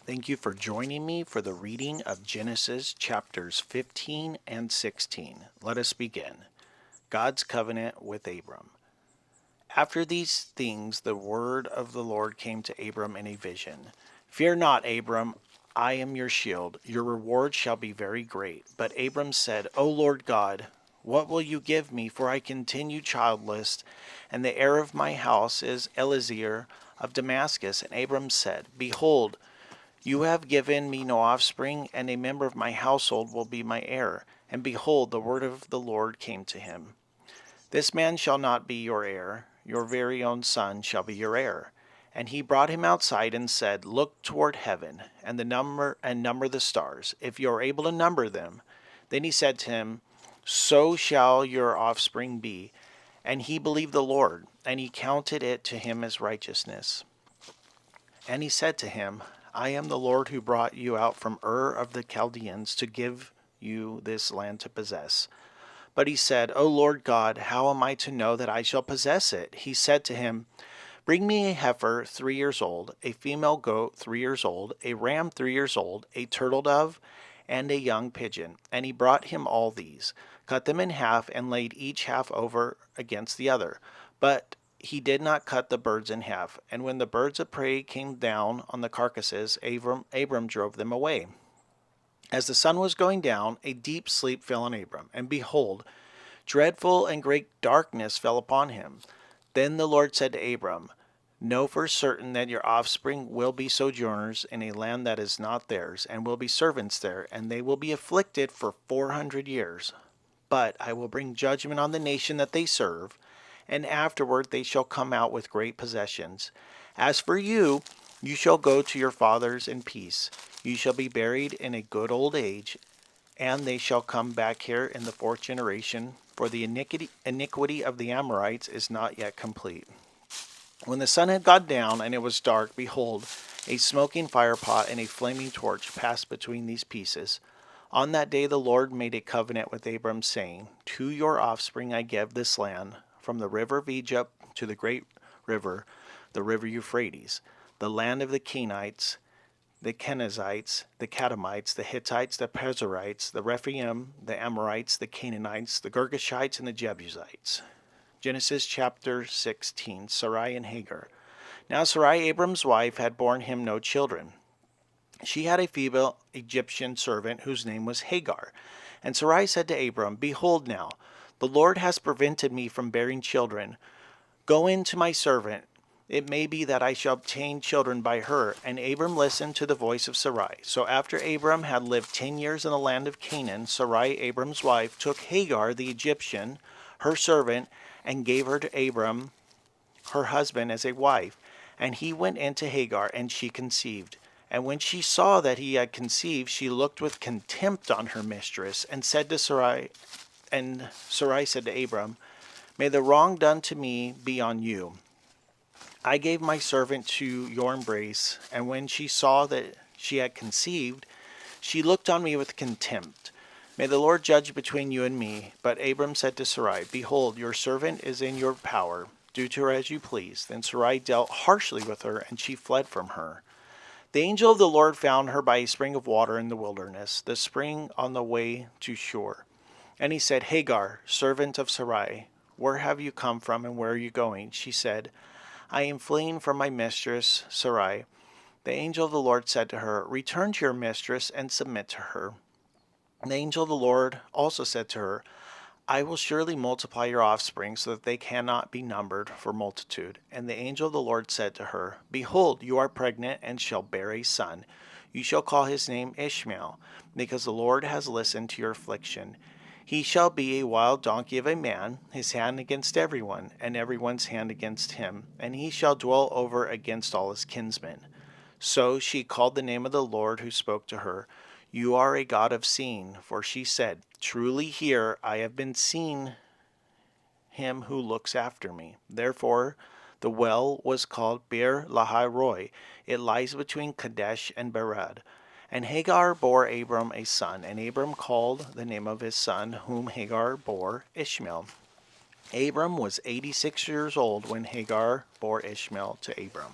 Thank you for joining me for the reading of Genesis chapters 15 and 16. Let us begin. God's covenant with Abram. After these things, the word of the Lord came to Abram in a vision. Fear not, Abram, I am your shield. Your reward shall be very great. But Abram said, O Lord God, what will you give me? For I continue childless, and the heir of my house is Eliezer of Damascus. And Abram said, Behold, you have given me no offspring, and a member of my household will be my heir. And behold, the word of the Lord came to him. This man shall not be your heir, your very own son shall be your heir. And he brought him outside and said, Look toward heaven, and number the stars, if you are able to number them. Then he said to him, So shall your offspring be. And he believed the Lord, and he counted it to him as righteousness. And he said to him, I am the Lord who brought you out from Ur of the Chaldeans to give you this land to possess. But he said, O Lord God, how am I to know that I shall possess it? He said to him, Bring me a heifer 3 years old, a female goat 3 years old, a ram 3 years old, a turtle dove, and a young pigeon. And he brought him all these, cut them in half, and laid each half over against the other. But he did not cut the birds in half. And when the birds of prey came down on the carcasses, Abram drove them away. As the sun was going down, a deep sleep fell on Abram, and behold, dreadful and great darkness fell upon him. Then the Lord said to Abram, Know for certain that your offspring will be sojourners in a land that is not theirs, and will be servants there, and they will be afflicted for 400 years. But I will bring judgment on the nation that they serve, and afterward they shall come out with great possessions. As for you, you shall go to your fathers in peace. You shall be buried in a good old age, and they shall come back here in the fourth generation, for the iniquity of the Amorites is not yet complete. When the sun had gone down and it was dark, behold, a smoking firepot and a flaming torch passed between these pieces. On that day the Lord made a covenant with Abram, saying, To your offspring I give this land, from the river of Egypt to the great river, the river Euphrates, the land of the Kenites, the Kenizzites, the Kadmonites, the Hittites, the Perizzites, the Rephaim, the Amorites, the Canaanites, the Girgashites, and the Jebusites. Genesis chapter 16, Sarai and Hagar. Now Sarai, Abram's wife, had borne him no children. She had a female Egyptian servant whose name was Hagar. And Sarai said to Abram, Behold now, the Lord has prevented me from bearing children. Go in to my servant. It may be that I shall obtain children by her. And Abram listened to the voice of Sarai. So after Abram had lived 10 years in the land of Canaan, Sarai, Abram's wife, took Hagar the Egyptian, her servant, and gave her to Abram, her husband, as a wife. And he went in to Hagar, and she conceived. And when she saw that he had conceived, she looked with contempt on her mistress, and said to Sarai, and Sarai said to Abram, May the wrong done to me be on you. I gave my servant to your embrace, and when she saw that she had conceived, she looked on me with contempt. May the Lord judge between you and me. But Abram said to Sarai, Behold, your servant is in your power. Do to her as you please. Then Sarai dealt harshly with her, and she fled from her. The angel of the Lord found her by a spring of water in the wilderness, the spring on the way to Shur. And he said, Hagar, servant of Sarai, where have you come from, and where are you going? She said, I am fleeing from my mistress, Sarai. The angel of the Lord said to her, Return to your mistress and submit to her. And the angel of the Lord also said to her, I will surely multiply your offspring so that they cannot be numbered for multitude. And the angel of the Lord said to her, Behold, you are pregnant and shall bear a son. You shall call his name Ishmael, because the Lord has listened to your affliction. He shall be a wild donkey of a man, his hand against everyone, and everyone's hand against him, and he shall dwell over against all his kinsmen. So she called the name of the Lord who spoke to her, You are a God of seeing, for she said, Truly here I have been seeing him who looks after me. Therefore the well was called Beer Lahai Roi. It lies between Kadesh and Bered. And Hagar bore Abram a son, and Abram called the name of his son, whom Hagar bore, Ishmael. Abram was 86 years old when Hagar bore Ishmael to Abram.